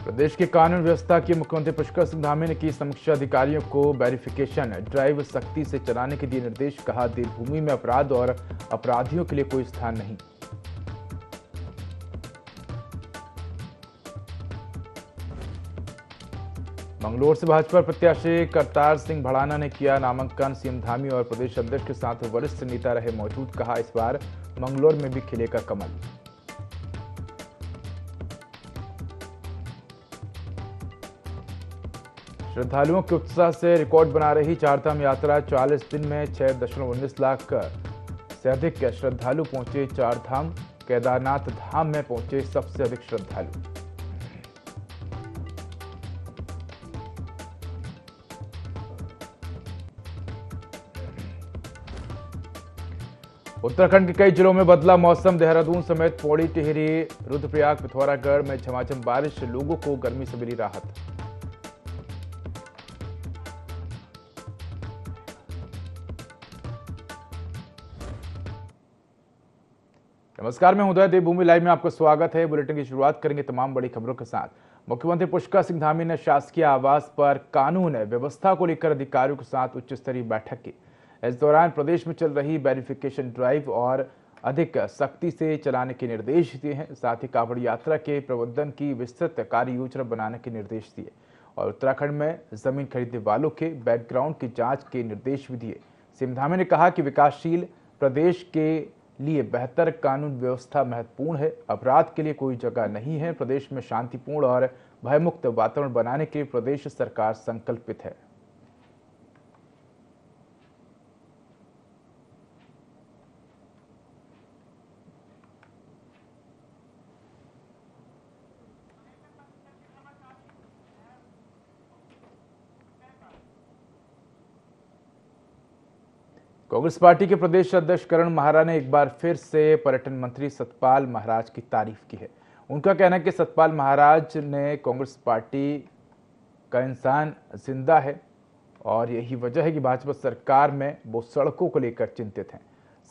प्रदेश की कानून व्यवस्था की मुख्यमंत्री पुष्कर सिंह धामी ने की समीक्षा। अधिकारियों को वेरिफिकेशन ड्राइव सख्ती से चलाने के दिए निर्देश। कहा, देवभूमि में अपराध और अपराधियों के लिए कोई स्थान नहीं। मंगलौर से भाजपा प्रत्याशी करतार सिंह भड़ाना ने किया नामांकन। सीएम धामी और प्रदेश अध्यक्ष के साथ वरिष्ठ नेता रहे मौजूद। कहा, इस बार मंगलौर में भी खिलेगा कमल। श्रद्धालुओं के उत्साह से रिकॉर्ड बना रही चारधाम यात्रा। 40 दिन में 6.19 लाख से अधिक श्रद्धालु पहुंचे चारधाम। केदारनाथ धाम में पहुंचे सबसे अधिक श्रद्धालु। उत्तराखंड के कई जिलों में बदला मौसम। देहरादून समेत पौड़ी, टिहरी, रुद्रप्रयाग, पिथौरागढ़ में झमाझम बारिश। लोगों को गर्मी से मिली राहत। नमस्कार, मैं उदय। देवभूमि लाइव में आपका स्वागत है। बुलेटिन की शुरुआत करेंगे तमाम बड़ी खबरों के साथ। मुख्यमंत्री पुष्कर सिंह धामी ने शासकीय आवास पर कानून व्यवस्था को लेकर अधिकारियों के साथ उच्च स्तरीय बैठक की। इस दौरान प्रदेश में चल रही वेरिफिकेशन ड्राइव और अधिक सख्ती से चलाने के निर्देश दिए हैं। साथ ही कांवड़ यात्रा के प्रबंधन की विस्तृत कार्य योजना बनाने के निर्देश दिए और उत्तराखंड में जमीन खरीदने वालों के बैकग्राउंड की जांच के निर्देश भी दिए। सीएम धामी ने कहा कि विकासशील प्रदेश के लिए बेहतर कानून व्यवस्था महत्वपूर्ण है। अपराध के लिए कोई जगह नहीं है। प्रदेश में शांतिपूर्ण और भयमुक्त वातावरण बनाने के लिए प्रदेश सरकार संकल्पित है। कांग्रेस पार्टी के प्रदेश अध्यक्ष करण महारा ने एक बार फिर से पर्यटन मंत्री सतपाल महाराज की तारीफ की है। उनका कहना है कि सतपाल महाराज ने कांग्रेस पार्टी का इंसान जिंदा है और यही वजह है कि भाजपा सरकार में वो सड़कों को लेकर चिंतित हैं।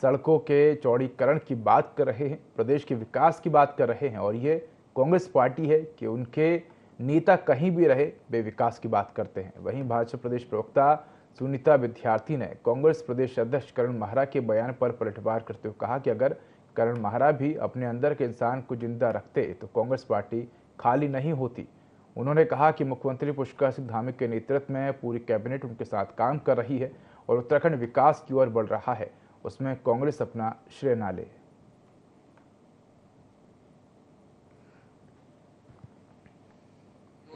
सड़कों के चौड़ीकरण की बात कर रहे हैं, प्रदेश के विकास की बात कर रहे हैं और ये कांग्रेस पार्टी है कि उनके नेता कहीं भी रहे वे विकास की बात करते हैं। वहीं भाजपा प्रदेश प्रवक्ता सुनीता विद्यार्थी ने कांग्रेस प्रदेश अध्यक्ष करण महारा के बयान पर पलटवार करते हुए कहा कि अगर करण महारा भी अपने अंदर के इंसान को जिंदा रखते तो कांग्रेस पार्टी खाली नहीं होती। उन्होंने कहा कि मुख्यमंत्री पुष्कर सिंह धामी के नेतृत्व में पूरी कैबिनेट उनके साथ काम कर रही है और उत्तराखंड विकास की ओर बढ़ रहा है, उसमें कांग्रेस अपना श्रेय ना ले।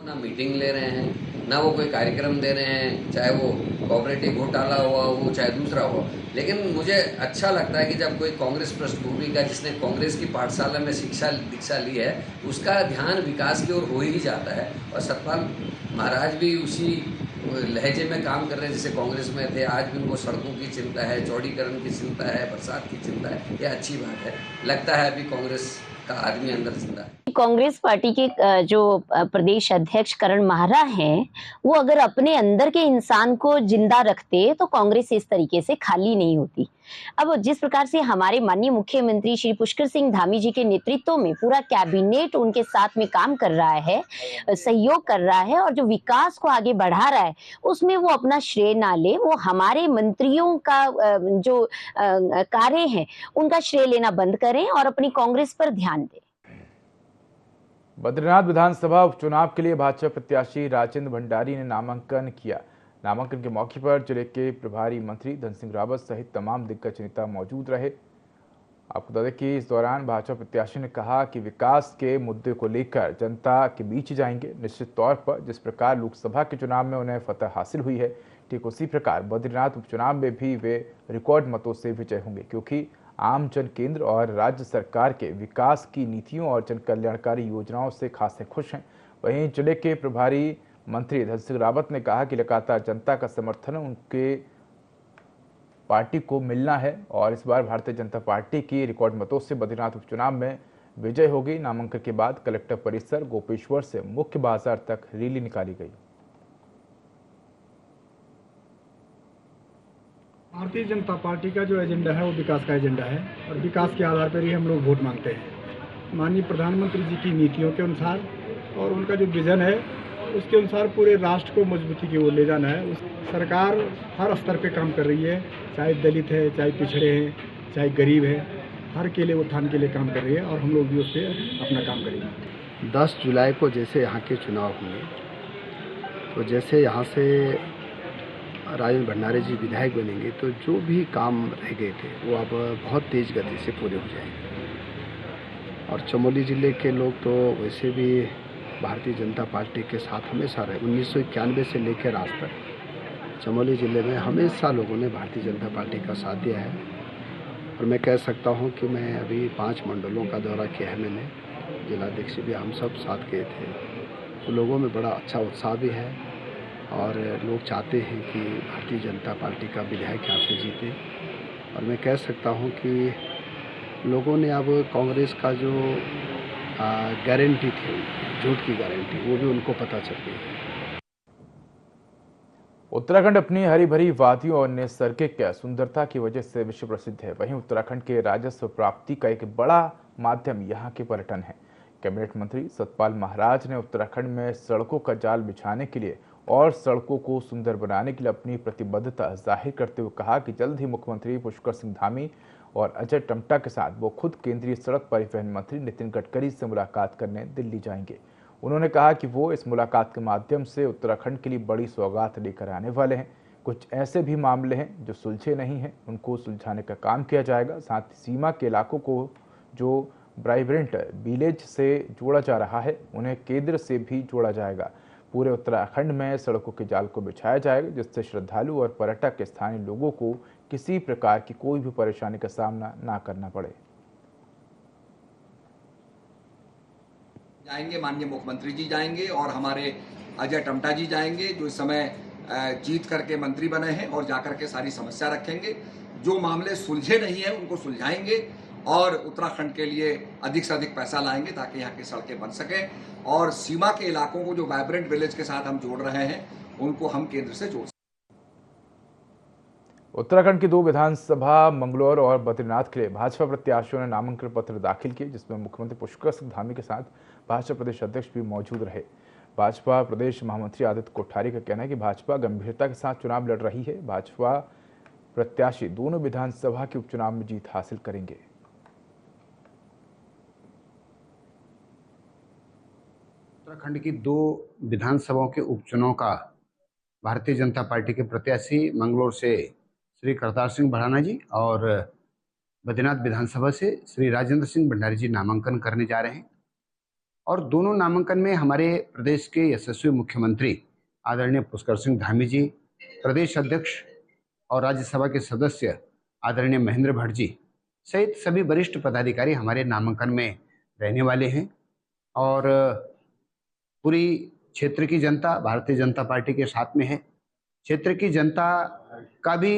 ना मीटिंग ले रहे हैं, ना वो कोई कार्यक्रम दे रहे हैं, चाहे वो कोऑपरेटिव घोटाला हुआ हो चाहे दूसरा हो। लेकिन मुझे अच्छा लगता है कि जब कोई कांग्रेस पृष्ठभूमि का, जिसने कांग्रेस की पाठशाला में शिक्षा दीक्षा ली है, उसका ध्यान विकास की ओर हो ही जाता है। और सतपाल महाराज भी उसी लहजे में काम कर रहे हैं जैसे कांग्रेस में थे। आज भी उनको सड़कों की चिंता है, चौड़ीकरण की चिंता है, बरसात की चिंता है। ये अच्छी बात है। लगता है अभी कांग्रेस का आदमी अंदर जिंदा है। कांग्रेस पार्टी के जो प्रदेश अध्यक्ष करण महारा हैं, वो अगर अपने अंदर के इंसान को जिंदा रखते तो कांग्रेस इस तरीके से खाली नहीं होती। अब जिस प्रकार से हमारे माननीय मुख्यमंत्री श्री पुष्कर सिंह धामी जी के नेतृत्व में पूरा कैबिनेट उनके साथ में काम कर रहा है, सहयोग कर रहा है और जो विकास को आगे बढ़ा रहा है, उसमें वो अपना श्रेय ना ले, वो हमारे मंत्रियों का जो कार्य है उनका श्रेय लेना बंद करें और अपनी कांग्रेस पर ध्यान दें। बद्रीनाथ विधानसभा उपचुनाव के लिए भाजपा प्रत्याशी राजेंद्र भंडारी ने नामांकन किया। नामांकन के मौके पर जिले के प्रभारी मंत्री धन सिंह रावत सहित तमाम दिग्गज नेता मौजूद रहे। आपको बता दें कि इस दौरान भाजपा प्रत्याशी ने कहा कि विकास के मुद्दे को लेकर जनता के बीच जाएंगे। निश्चित तौर पर जिस प्रकार लोकसभा के चुनाव में उन्हें फतह हासिल हुई है, ठीक उसी प्रकार बद्रीनाथ उपचुनाव में भी वे रिकॉर्ड मतों से विजय होंगे, क्योंकि आम जन केंद्र और राज्य सरकार के विकास की नीतियों और जन कल्याणकारी योजनाओं से खासे खुश हैं। वहीं जिले के प्रभारी मंत्री धन सिंह रावत ने कहा कि लगातार जनता का समर्थन उनके पार्टी को मिलना है और इस बार भारतीय जनता पार्टी की रिकॉर्ड मतों से बद्रीनाथ उपचुनाव में विजय होगी। नामांकन के बाद कलेक्टर परिसर गोपेश्वर से मुख्य बाजार तक रैली निकाली गई। भारतीय जनता पार्टी का जो एजेंडा है वो विकास का एजेंडा है और विकास के आधार पर ही हम लोग वोट मांगते हैं। माननीय प्रधानमंत्री जी की नीतियों के अनुसार और उनका जो विज़न है उसके अनुसार पूरे राष्ट्र को मजबूती की ओर ले जाना है। सरकार हर स्तर पे काम कर रही है, चाहे दलित है, चाहे पिछड़े हैं, चाहे गरीब है, हर के लिए उत्थान के लिए काम कर रही है और हम लोग भी उस पर अपना काम करेंगे। 10 जुलाई को जैसे यहाँ के चुनाव हुए तो जैसे यहाँ से राजेंद्र भंडारी जी विधायक बनेंगे तो जो भी काम रह गए थे वो अब बहुत तेज़ गति से पूरे हो जाएंगे। और चमोली ज़िले के लोग तो वैसे भी भारतीय जनता पार्टी के साथ हमेशा रहे। 1991 से लेकर आज तक चमोली ज़िले में हमेशा लोगों ने भारतीय जनता पार्टी का साथ दिया है। और मैं कह सकता हूं कि मैं अभी 5 मंडलों का दौरा किया है मैंने, जिलाध्यक्ष भी हम सब साथ गए थे। तो लोगों में बड़ा अच्छा उत्साह भी है और लोग चाहते हैं कि भारतीय जनता पार्टी का विधायक यहाँ से जीते। और मैं कह सकता हूँ कि लोगों ने अब कांग्रेस का जो गारंटी थी, झूठ की गारंटी, वो भी उनको पता चल गई। उत्तराखंड अपनी हरी भरी वादियों और नैसर्गिक सुंदरता की वजह से विश्व प्रसिद्ध है। वहीं उत्तराखंड के राजस्व प्राप्ति का एक बड़ा माध्यम यहाँ के पर्यटन है। कैबिनेट मंत्री सतपाल महाराज ने उत्तराखंड में सड़कों का जाल बिछाने के लिए और सड़कों को सुंदर बनाने के लिए अपनी प्रतिबद्धता जाहिर करते हुए कहा कि जल्द ही मुख्यमंत्री पुष्कर सिंह धामी और अजय टम्टा के साथ वो खुद केंद्रीय सड़क परिवहन मंत्री नितिन गडकरी से मुलाकात करने दिल्ली जाएंगे। उन्होंने कहा कि वो इस मुलाकात के माध्यम से उत्तराखंड के लिए बड़ी सौगात लेकर आने वाले हैं। कुछ ऐसे भी मामले हैं जो सुलझे नहीं हैं, उनको सुलझाने का काम किया जाएगा। साथ ही सीमा के इलाकों को जो वाइब्रेंट विलेज से जोड़ा जा रहा है उन्हें केंद्र से भी जोड़ा जाएगा। पूरे उत्तराखंड में सड़कों के जाल को बिछाया जाएगा जिससे श्रद्धालु और पर्यटक स्थानीय लोगों को किसी प्रकार की कोई भी परेशानी का सामना ना करना पड़े। जाएंगे, माननीय मुख्यमंत्री जी जाएंगे और हमारे अजय टम्टा जी जाएंगे जो इस समय जीत करके मंत्री बने हैं और जाकर के सारी समस्या रखेंगे। जो मामले सुलझे नहीं हैं उनको सुलझाएंगे और उत्तराखंड के लिए अधिक से अधिक पैसा लाएंगे ताकि यहाँ की सड़कें बन सकें और सीमा के इलाकों को जो वाइब्रेंट विलेज के साथ हम जोड़ रहे हैं उनको हम केंद्र से जोड़ सकें। उत्तराखंड की 2 विधानसभा मंगलौर और बद्रीनाथ के लिए भाजपा प्रत्याशियों ने नामांकन पत्र दाखिल किए, जिसमें मुख्यमंत्री पुष्कर सिंह धामी के साथ भाजपा प्रदेश अध्यक्ष भी मौजूद रहे। भाजपा प्रदेश महामंत्री आदित्य कोठारी का कहना है कि भाजपा गंभीरता के साथ चुनाव लड़ रही है। भाजपा प्रत्याशी दोनों विधानसभा के उपचुनाव में जीत हासिल करेंगे। उत्तराखंड की 2 विधानसभाओं के उपचुनाव का भारतीय जनता पार्टी के प्रत्याशी मंगलौर से श्री करतार सिंह भड़ाना जी और बद्रीनाथ विधानसभा से श्री राजेंद्र सिंह भंडारी जी नामांकन करने जा रहे हैं। और दोनों नामांकन में हमारे प्रदेश के यशस्वी मुख्यमंत्री आदरणीय पुष्कर सिंह धामी जी, प्रदेश अध्यक्ष और राज्यसभा के सदस्य आदरणीय महेंद्र भट्ट जी सहित सभी वरिष्ठ पदाधिकारी हमारे नामांकन में रहने वाले हैं। और पूरी क्षेत्र की जनता भारतीय जनता पार्टी के साथ में है। क्षेत्र की जनता का भी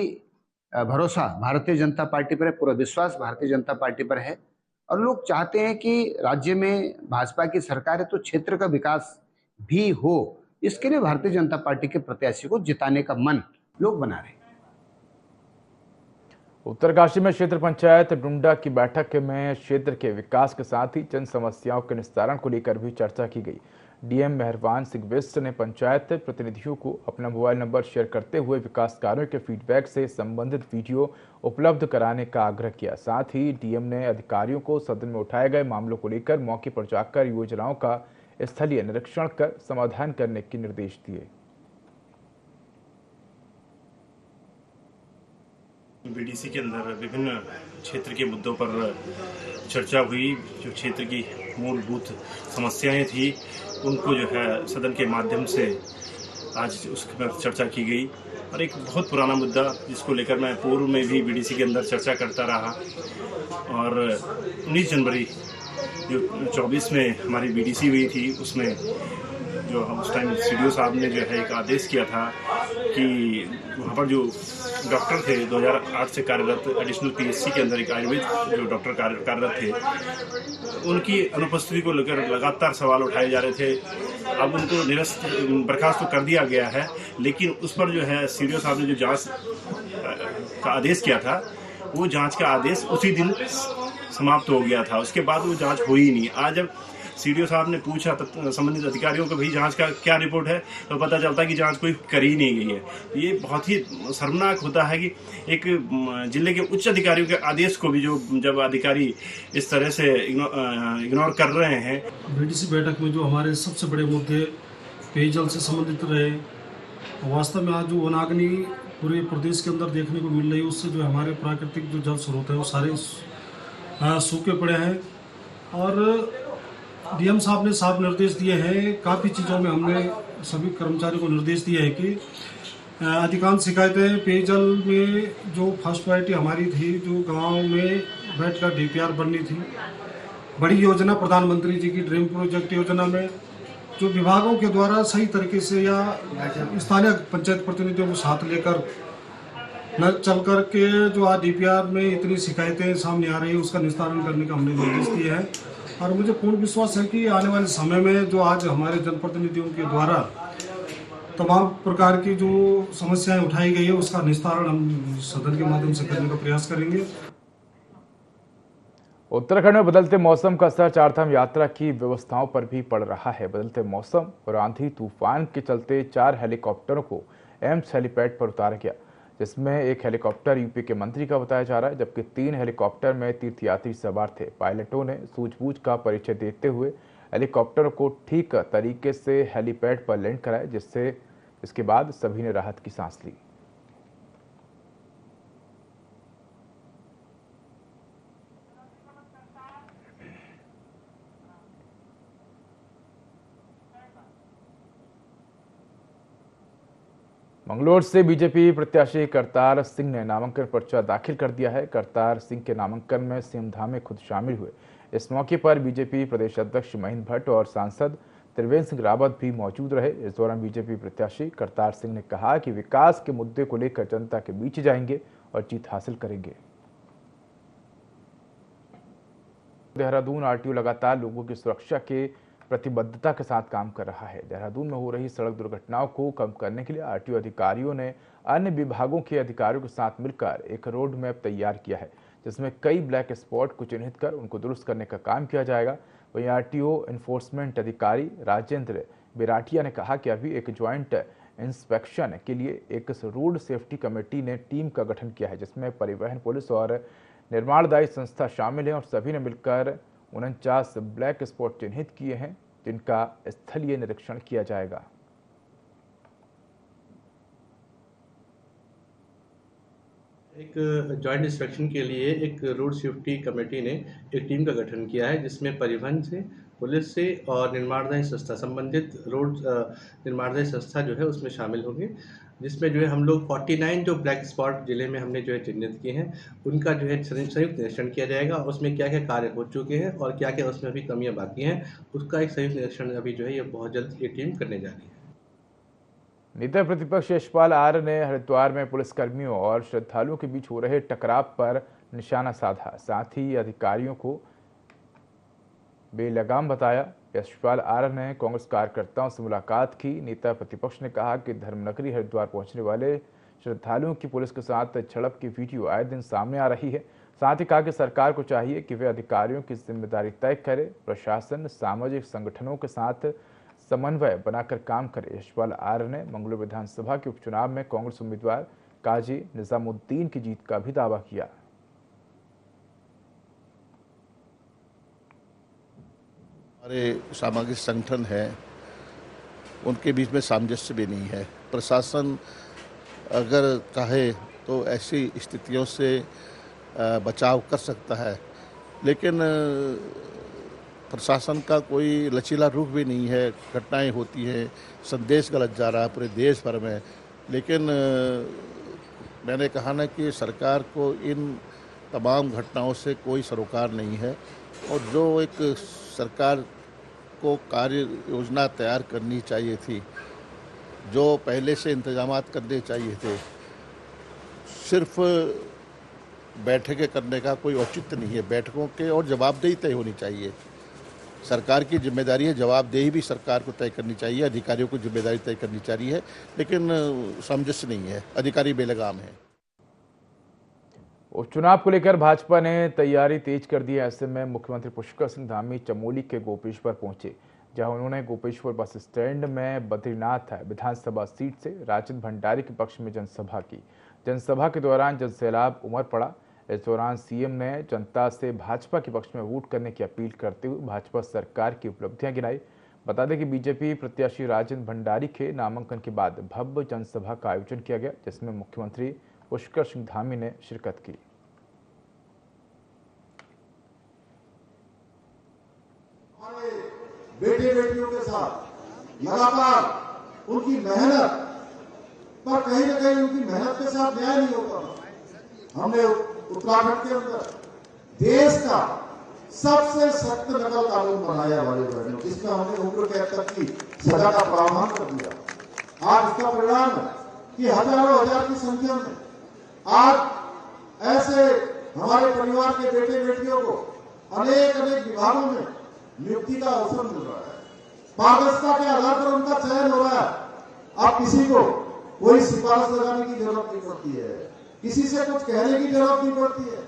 भरोसा भारतीय जनता पार्टी पर है, पूरा विश्वास भारतीय जनता पार्टी पर है और लोग चाहते हैं कि राज्य में भाजपा की सरकार है तो क्षेत्र का विकास भी हो। इसके लिए भारतीय जनता पार्टी के प्रत्याशी को जिताने का मन लोग बना रहे हैं। उत्तरकाशी में क्षेत्र पंचायत डुंडा की बैठक में क्षेत्र के विकास के साथ ही जन समस्याओं के निस्तारण को लेकर भी चर्चा की गई। डीएम मेहरबान सिंह बिष्ट ने पंचायत प्रतिनिधियों को अपना मोबाइल नंबर शेयर करते हुए विकास कार्यों के फीडबैक से संबंधित वीडियो उपलब्ध कराने का आग्रह किया। साथ ही डीएम ने अधिकारियों को सदन में उठाए गए मामलों को लेकर मौके पर जाकर योजनाओं का स्थलीय निरीक्षण कर समाधान करने के निर्देश दिए। बीडीसी के अंदर विभिन्न क्षेत्र के मुद्दों पर चर्चा हुई। जो क्षेत्र की मूलभूत समस्याएं थी उनको जो है सदन के माध्यम से आज उस पर चर्चा की गई। और एक बहुत पुराना मुद्दा जिसको लेकर मैं पूर्व में भी बीडीसी के अंदर चर्चा करता रहा और 19 जनवरी जो 24 में हमारी बीडीसी हुई थी उसमें जो उस टाइम सीडीओ साहब ने जो है एक आदेश किया था कि वहाँ पर जो डॉक्टर थे 2008 से कार्यरत एडिशनल पीएचसी के अंदर एक आयुर्वेद जो डॉक्टर कार्यरत थे उनकी अनुपस्थिति को लेकर लगातार सवाल उठाए जा रहे थे। अब उनको बर्खास्त तो कर दिया गया है, लेकिन उस पर जो है सीडीओ साहब ने जो जांच का आदेश किया था वो जांच का आदेश उसी दिन समाप्त हो गया था। उसके बाद वो जांच हुई नहीं। आज जब सीडीओ साहब ने पूछा तो संबंधित अधिकारियों को भी जांच का क्या रिपोर्ट है, तो पता चलता है कि जांच कोई करी नहीं गई है। ये बहुत ही शर्मनाक होता है कि एक जिले के उच्च अधिकारियों के आदेश को भी जब अधिकारी इस तरह से इग्नोर कर रहे हैं। बीडीसी बैठक में जो हमारे सबसे बड़े मुद्दे पेयजल से संबंधित रहे, वास्तव में आज जो वनाग्नि पूरे प्रदेश के अंदर देखने को मिल रही है, उससे जो हमारे प्राकृतिक जो जल स्रोत है वो सारे सूखे पड़े हैं। और डीएम साहब ने साफ निर्देश दिए हैं, काफ़ी चीज़ों में हमने सभी कर्मचारियों को निर्देश दिए हैं कि अधिकांश शिकायतें पेयजल में जो फर्स्ट प्रायोरिटी हमारी थी, जो गांव में बैठकर डीपीआर बननी थी, बड़ी योजना प्रधानमंत्री जी की ड्रीम प्रोजेक्ट योजना में जो विभागों के द्वारा सही तरीके से या स्थानीय पंचायत प्रतिनिधियों को साथ लेकर न चल कर के जो आज डीपीआर में इतनी शिकायतें सामने आ रही है उसका निस्तारण करने का हमने निर्देश दिए हैं। और मुझे पूर्ण विश्वास है कि आने वाले समय में जो आज हमारे जनप्रतिनिधियों के द्वारा तमाम प्रकार की जो समस्याएं उठाई गई है उसका निस्तारण हम सदन के माध्यम से करने का प्रयास करेंगे। उत्तराखंड में बदलते मौसम का असर चारधाम यात्रा की व्यवस्थाओं पर भी पड़ रहा है। बदलते मौसम और आंधी तूफान के चलते 4 हेलीकॉप्टरों को एम्स हेलीपैड पर उतारा गया, जिसमें एक हेलीकॉप्टर यूपी के मंत्री का बताया जा रहा है, जबकि 3 हेलीकॉप्टर में तीर्थयात्री सवार थे। पायलटों ने सूझबूझ का परिचय देते हुए हेलीकॉप्टर को ठीक तरीके से हेलीपैड पर लैंड कराया, जिसके बाद सभी ने राहत की सांस ली। मंगलौर से बीजेपी प्रत्याशी करतार सिंह ने नामांकन पर्चा दाखिल कर दिया है। करतार सिंह के नामांकन में सीएम धामी खुद शामिल हुए। इस मौके पर बीजेपी प्रदेश अध्यक्ष महेंद्र भट्ट और सांसद त्रिवेंद्र सिंह रावत भी मौजूद रहे। इस दौरान बीजेपी प्रत्याशी करतार सिंह ने कहा कि विकास के मुद्दे को लेकर जनता के बीच जाएंगे और जीत हासिल करेंगे। देहरादून आरटीओ लगातार लोगों की सुरक्षा के प्रतिबद्धता के साथ काम कर रहा है। देहरादून में हो रही सड़क दुर्घटनाओं को कम करने के लिए आरटीओ अधिकारियों ने अन्य विभागों के अधिकारियों के साथ मिलकर एक रोड मैप तैयार किया है, जिसमें कई ब्लैक स्पॉट को चिन्हित कर उनको दुरुस्त करने का काम किया जाएगा। वहीं आरटीओ एनफोर्समेंट अधिकारी राजेंद्र बिराटिया ने कहा कि अभी एक ज्वाइंट इंस्पेक्शन के लिए एक रोड सेफ्टी कमेटी ने टीम का गठन किया है, जिसमें परिवहन, पुलिस और निर्माणदायी संस्था शामिल हैं और सभी ने मिलकर 49 ब्लैक स्पॉट चिन्हित किए हैं, जिनका स्थलीय निरीक्षण किया जाएगा। एक जॉइंट इंस्पेक्शन के लिए एक रोड सेफ्टी कमेटी ने एक टीम का गठन किया है, जिसमें परिवहन से, पुलिस से और निर्माणदायी संस्था, संबंधित रोड निर्माणदायी संस्था जो है उसमें शामिल होंगे, जिसमें जो है हम लोग 49 जो ब्लैक स्पॉट जिले में हमने जो है चिन्हित किए हैं उनका जो है संयुक्त निरीक्षण किया जाएगा। उसमें क्या क्या कार्य हो चुके हैं और क्या क्या उसमें अभी कमियां बाकी हैं, उसका एक संयुक्त निरीक्षण अभी जो है ये बहुत जल्द ये टीम करने जा रही है। नेता प्रतिपक्ष यशपाल आर्य ने हरिद्वार में पुलिसकर्मियों और श्रद्धालुओं के बीच हो रहे टकराव पर निशाना साधा, साथ ही अधिकारियों को बेलगाम बताया। यशपाल आर्य ने कांग्रेस कार्यकर्ताओं से मुलाकात की। नेता प्रतिपक्ष ने कहा कि धर्मनगरी हरिद्वार पहुंचने वाले श्रद्धालुओं की पुलिस के साथ झड़प की वीडियो आए दिन सामने आ रही है। साथ ही कहा कि सरकार को चाहिए कि वे अधिकारियों की जिम्मेदारी तय करे, प्रशासन सामाजिक संगठनों के साथ समन्वय बनाकर काम करे। यशपाल आर्य ने मंगलौर विधानसभा के उपचुनाव में कांग्रेस उम्मीदवार काजी निजामुद्दीन की जीत का भी दावा किया। हमारे सामाजिक संगठन है, उनके बीच में सामंजस्य भी नहीं है। प्रशासन अगर चाहे तो ऐसी स्थितियों से बचाव कर सकता है, लेकिन प्रशासन का कोई लचीला रूप भी नहीं है। घटनाएं होती हैं, संदेश गलत जा रहा है पूरे देश भर में, लेकिन मैंने कहा ना कि सरकार को इन तमाम घटनाओं से कोई सरोकार नहीं है और जो एक सरकार को कार्य योजना तैयार करनी चाहिए थी, जो पहले से इंतजामात करने चाहिए थे, सिर्फ बैठकें करने का कोई औचित्य नहीं है। बैठकों के और जवाबदेही तय होनी चाहिए। सरकार की जिम्मेदारी है, जवाबदेही भी सरकार को तय करनी चाहिए, अधिकारियों को जिम्मेदारी तय करनी चाहिए, लेकिन सामंजस्य नहीं है, अधिकारी बेलगाम है। उपचुनाव को लेकर भाजपा ने तैयारी तेज कर दी है। ऐसे में मुख्यमंत्री पुष्कर सिंह धामी चमोली के गोपेश्वर पहुंचे, जहां उन्होंने गोपेश्वर बस स्टैंड में बद्रीनाथ विधानसभा सीट से राजन भंडारी के पक्ष में जनसभा की। जनसभा के दौरान जनसैलाब उमड़ पड़ा। इस दौरान सीएम ने जनता से भाजपा के पक्ष में वोट करने की अपील करते हुए भाजपा सरकार की उपलब्धियां गिनाई। बता दें कि बीजेपी प्रत्याशी राजन भंडारी के नामांकन के बाद भव्य जनसभा का आयोजन किया गया, जिसमें मुख्यमंत्री पुष्कर सिंह धामी ने शिरकत की। बेटे बेटियों के साथ लगातार उनकी मेहनत पर कहीं न कहीं उनकी मेहनत के साथ न्याय नहीं होता। हमने उत्तराखंड के अंदर देश का सबसे सख्त नकल कानून बनाया वाले बहनों, जिसमें हमने उम्र कैद तक की सजा का प्रावधान कर दिया। आज इसका परिणाम है कि हजारों हजार की संख्या में आज ऐसे हमारे परिवार के बेटे बेटियों को अनेक अनेक विभागों में नियुक्ति का अवसर मिल रहा है। पारदर्शिता के आधार पर उनका चयन हो रहा है। अब किसी को कोई सिफारिश लगाने की जरूरत नहीं पड़ती है, किसी से कुछ कहने की जरूरत नहीं पड़ती है।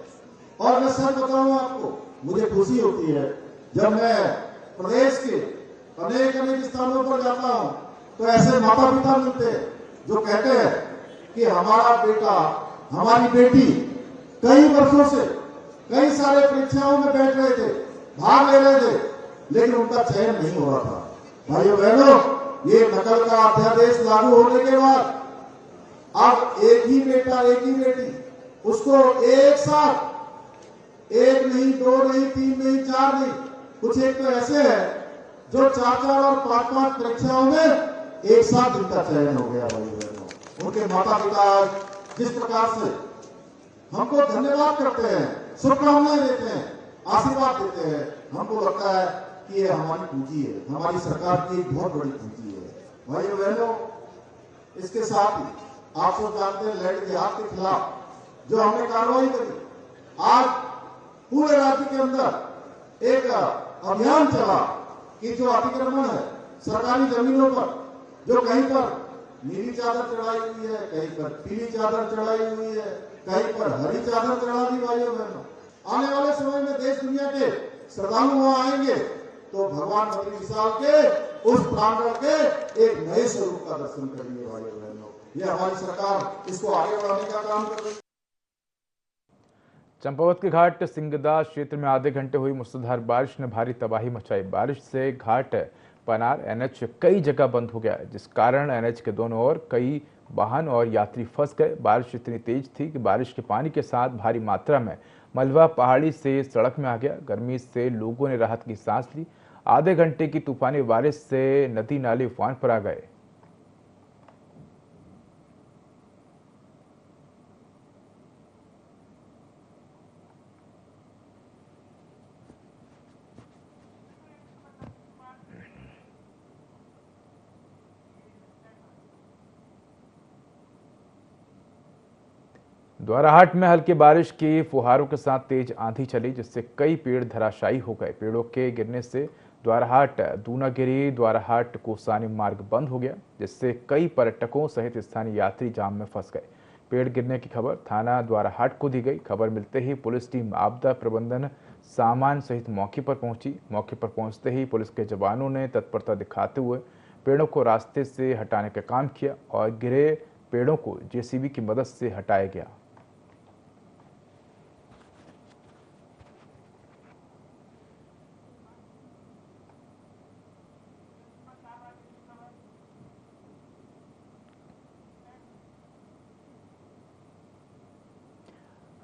और मैं सच बताऊं आपको, मुझे खुशी होती है जब मैं प्रदेश के अनेक अनेक स्थानों पर जाता हूं तो ऐसे माता पिता मिलते हैं जो कहते हैं कि हमारा बेटा हमारी बेटी कई वर्षों से कई सारे परीक्षाओं में बैठ रहे थे, भाग ले रहे थे, लेकिन उनका चयन नहीं हो रहा था। भाइयों बहनों, ये नकल का अध्यादेश लागू होने के बाद अब एक ही बेटा एक ही बेटी, उसको एक साथ, एक नहीं, दो नहीं, तीन नहीं, चार नहीं, कुछ एक तो ऐसे है जो 4-4 और 5-5 परीक्षाओं में एक साथ इनका चयन हो गया। भाइयों बहनों, उनके माता पिता जिस प्रकार से हमको धन्यवाद करते हैं, शुभकामनाएं देते हैं, आशीर्वाद देते हैं, हमको लगता है कि ये हमारी पूंजी है, हमारी सरकार की एक बहुत बड़ी पूंजी है। भाइयों बहनों, इसके साथ ही आप सब जानते हैं लैंड जिहाद के खिलाफ जो हमने कार्रवाई करी, आज पूरे राज्य के अंदर एक अभियान चला कि जो अतिक्रमण है सरकारी जमीनों पर, जो कहीं पर नीली चादर चढ़ाई हुई है, कहीं पर पीली चादर चढ़ाई हुई है, कहीं पर हरी चादर चढ़ा दी। भाइयों बहनों, आने वाले समय में देश दुनिया के श्रद्धालु वहां आएंगे तो भगवान बद्री विशाल के उस प्रांगण के एक नए स्वरूप का दर्शन करेंगे। भाइयों बहनों, ये हमारी सरकार इसको आगे बढ़ाने का काम कर रही है। चंपावत के घाट सिंगदा क्षेत्र में आधे घंटे हुई मूसलाधार बारिश ने भारी तबाही मचाई। बारिश से घाट पनार एनएच कई जगह बंद हो गया, जिस कारण एनएच के दोनों ओर कई वाहन और यात्री फंस गए। बारिश इतनी तेज थी कि बारिश के पानी के साथ भारी मात्रा में मलबा पहाड़ी से सड़क में आ गया। गर्मी से लोगों ने राहत की सांस ली। आधे घंटे की तूफानी बारिश से नदी नाले उफान पर आ गए। द्वाराहाट में हल्की बारिश की फुहारों के साथ तेज आंधी चली, जिससे कई पेड़ धराशायी हो गए। पेड़ों के गिरने से द्वाराहाट दूनागिरी द्वाराहाट कोसानी मार्ग बंद हो गया, जिससे कई पर्यटकों सहित स्थानीय यात्री जाम में फंस गए। पेड़ गिरने की खबर थाना द्वाराहाट को दी गई। खबर मिलते ही पुलिस टीम आपदा प्रबंधन सामान सहित मौके पर पहुंची। मौके पर पहुंचते ही पुलिस के जवानों ने तत्परता दिखाते हुए पेड़ों को रास्ते से हटाने का काम किया और गिरे पेड़ों को जेसीबी की मदद से हटाया गया।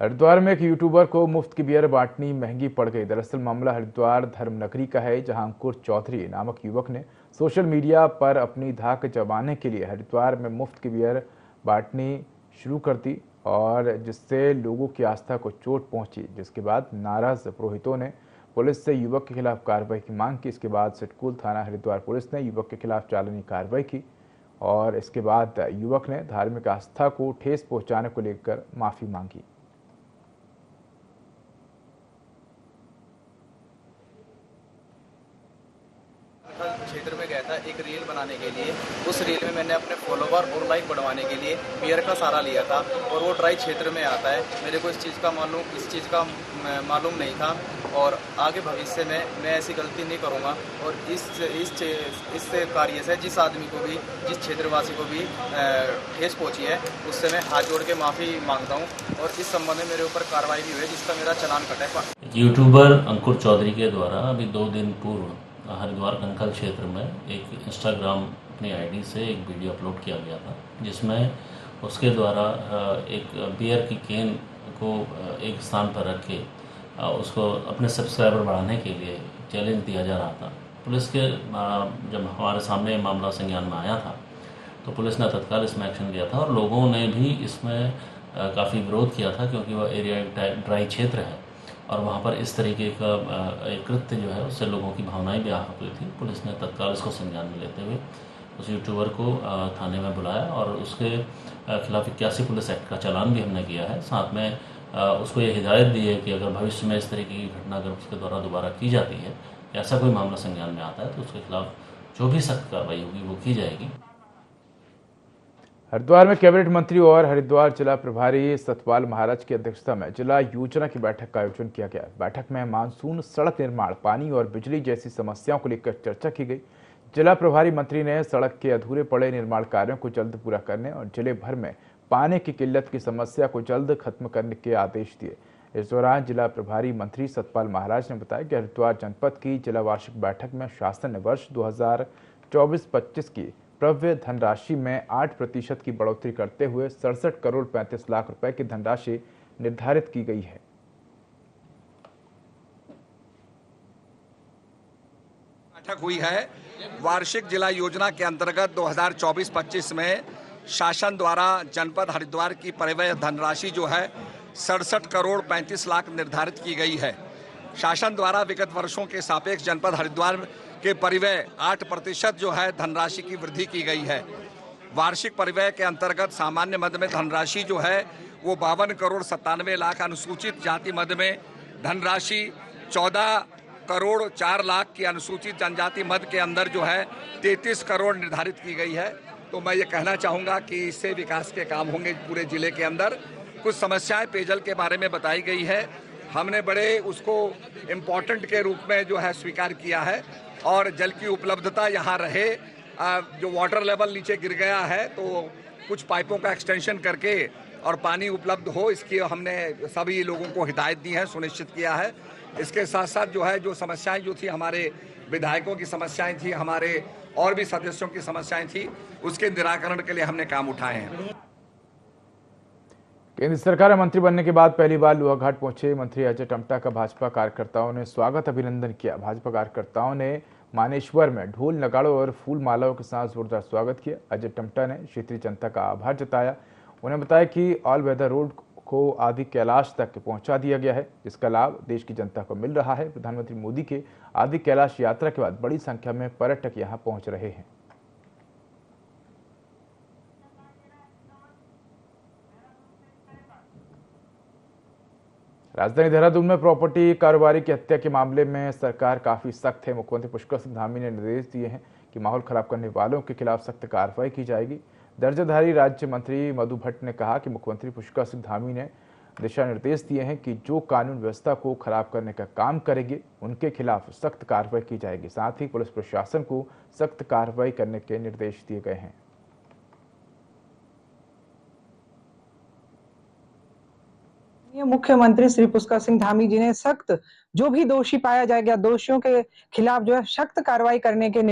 हरिद्वार में एक यूट्यूबर को मुफ्त की बियर बांटनी महंगी पड़ गई। दरअसल मामला हरिद्वार धर्मनगरी का है, जहां अंकुर चौधरी नामक युवक ने सोशल मीडिया पर अपनी धाक जमाने के लिए हरिद्वार में मुफ्त की बियर बांटनी शुरू कर दी और जिससे लोगों की आस्था को चोट पहुंची। जिसके बाद नाराज पुरोहितों ने पुलिस से युवक के खिलाफ कार्रवाई की मांग की। इसके बाद सिटकुल थाना हरिद्वार पुलिस ने युवक के खिलाफ चालानी कार्रवाई की और इसके बाद युवक ने धार्मिक आस्था को ठेस पहुंचाने को लेकर माफी मांगी। क्षेत्र में गया था एक रील बनाने के लिए। उस रील में मैंने अपने फॉलोवर और लाइक बढ़वाने के लिए मेयर का सहारा लिया था और वो ट्राई क्षेत्र में आता है। मेरे को इस चीज़ का मालूम नहीं था और आगे भविष्य में मैं ऐसी गलती नहीं करूँगा। और इस कार्य से जिस आदमी को भी, जिस क्षेत्रवासी को भी ठेस पहुँची है उससे मैं हाथ जोड़ के माफ़ी मांगता हूँ और इस संबंध में मेरे ऊपर कार्रवाई भी हुई जिसका मेरा चालान कटा है। यूट्यूबर अंकुर चौधरी के द्वारा अभी 2 दिन पूर्व हरिद्वार कंखल क्षेत्र में एक इंस्टाग्राम अपनी आईडी से एक वीडियो अपलोड किया गया था, जिसमें उसके द्वारा एक बियर की कैन को एक स्थान पर रख के उसको अपने सब्सक्राइबर बढ़ाने के लिए चैलेंज दिया जा रहा था। पुलिस के जब हमारे सामने मामला संज्ञान में आया था तो पुलिस ने तत्काल इसमें एक्शन लिया था और लोगों ने भी इसमें काफ़ी विरोध किया था, क्योंकि वह एरिया ड्राई क्षेत्र है और वहाँ पर इस तरीके का एक कृत्य जो है उससे लोगों की भावनाएं भी आहत हुई थी। पुलिस ने तत्काल इसको संज्ञान में लेते हुए उस यूट्यूबर को थाने में बुलाया और उसके खिलाफ 81 पुलिस एक्ट का चालान भी हमने किया है। साथ में उसको ये हिदायत दी है कि अगर भविष्य में इस तरीके की घटना अगर उसके द्वारा दोबारा की जाती है, ऐसा कोई मामला संज्ञान में आता है तो उसके खिलाफ जो भी सख्त कार्रवाई होगी वो की जाएगी। हरिद्वार में कैबिनेट मंत्री और हरिद्वार जिला प्रभारी सतपाल महाराज की अध्यक्षता में जिला योजना की बैठक का आयोजन किया गया। बैठक में मानसून, सड़क निर्माण, पानी और बिजली जैसी समस्याओं को लेकर चर्चा की गई। जिला प्रभारी मंत्री ने सड़क के अधूरे पड़े निर्माण कार्यों को जल्द पूरा करने और जिले भर में पानी की किल्लत की समस्या को जल्द खत्म करने के आदेश दिए। इस दौरान जिला प्रभारी मंत्री सतपाल महाराज ने बताया कि हरिद्वार जनपद की जिला वार्षिक बैठक में शासन ने वर्ष 2024-25 की प्रव्य धनराशि में 8% की बढ़ोतरी करते हुए 67 करोड़ 35 लाख रुपए की धनराशि निर्धारित की गई है। बैठक हुई है। वार्षिक जिला योजना के अंतर्गत 2024-25 में शासन द्वारा जनपद हरिद्वार की परिव्यय धनराशि जो है 67 करोड़ 35 लाख निर्धारित की गई है। शासन द्वारा विगत वर्षों के सापेक्ष जनपद हरिद्वार के परिव्यय 8% जो है धनराशि की वृद्धि की गई है। वार्षिक परिव्यय के अंतर्गत सामान्य मद में धनराशि जो है वो 52 करोड़ 97 लाख, अनुसूचित जाति मद में धनराशि 14 करोड़ 4 लाख की, अनुसूचित जनजाति मद के अंदर जो है 33 करोड़ निर्धारित की गई है। तो मैं ये कहना चाहूँगा कि इससे विकास के काम होंगे पूरे जिले के अंदर। कुछ समस्याएं पेयजल के बारे में बताई गई है, हमने बड़े उसको इम्पोर्टेंट के रूप में जो है स्वीकार किया है और जल की उपलब्धता यहाँ रहे। जो वाटर लेवल नीचे गिर गया है तो कुछ पाइपों का एक्सटेंशन करके और पानी उपलब्ध हो, इसकी हमने सभी लोगों को हिदायत दी है, सुनिश्चित किया है। इसके साथ साथ जो है जो समस्याएं जो थी, हमारे विधायकों की समस्याएं थी, हमारे और भी सदस्यों की समस्याएं थी, उसके निराकरण के लिए हमने काम उठाए हैं। केंद्र सरकार में मंत्री बनने के बाद पहली बार लोहाघाट पहुंचे मंत्री अजय टम्टा का भाजपा कार्यकर्ताओं ने स्वागत अभिनंदन किया। भाजपा कार्यकर्ताओं ने मानेश्वर में ढोल, नगाड़ों और फूल मालाओं के साथ जोरदार स्वागत किया। अजय टम्टा ने क्षेत्रीय जनता का आभार जताया। उन्हें बताया कि ऑल वेदर रोड को आदि कैलाश तक पहुंचा दिया गया है, जिसका लाभ देश की जनता को मिल रहा है। प्रधानमंत्री मोदी के आदि कैलाश यात्रा के बाद बड़ी संख्या में पर्यटक यहां पहुंच रहे हैं। राजधानी देहरादून में प्रॉपर्टी कारोबारी की हत्या के मामले में सरकार काफी सख्त है। मुख्यमंत्री पुष्कर सिंह धामी ने निर्देश दिए हैं कि माहौल खराब करने वालों के खिलाफ सख्त कार्रवाई की जाएगी। दर्जाधारी राज्य मंत्री मधु भट्ट ने कहा कि मुख्यमंत्री पुष्कर सिंह धामी ने दिशा निर्देश दिए हैं कि जो कानून व्यवस्था को खराब करने का काम करेंगे उनके खिलाफ सख्त कार्रवाई की जाएगी। साथ ही पुलिस प्रशासन को सख्त कार्रवाई करने के निर्देश दिए गए हैं। मुख्यमंत्री श्री पुष्कर सिंह धामी जी ने सख्त जो भी दोषी पाया जाएगा, दोषियों के खिलाफ जो है सख्त कार्रवाई करने के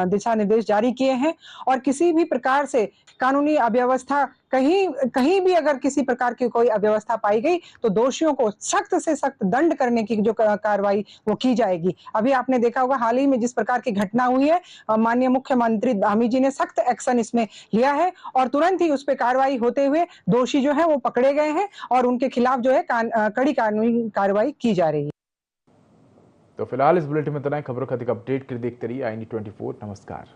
दिशा निर्देश जारी किए हैं और किसी भी प्रकार से कानूनी अव्यवस्था कहीं भी अगर किसी प्रकार की कोई अव्यवस्था पाई गई तो दोषियों को सख्त से सख्त दंड करने की जो कार्रवाई वो की जाएगी। अभी आपने देखा होगा हाल ही में जिस प्रकार की घटना हुई है, माननीय मुख्यमंत्री धामी जी ने सख्त एक्शन इसमें लिया है और तुरंत ही उस पर कार्रवाई होते हुए दोषी जो है वो पकड़े गए हैं और उनके खिलाफ जो है कड़ी कानूनी कार्रवाई की जा रही है। तो फिलहाल इस बुलेटिन में इतना ही। खबरों का अधिक अपडेट के लिए देखते रहिए i24। नमस्कार।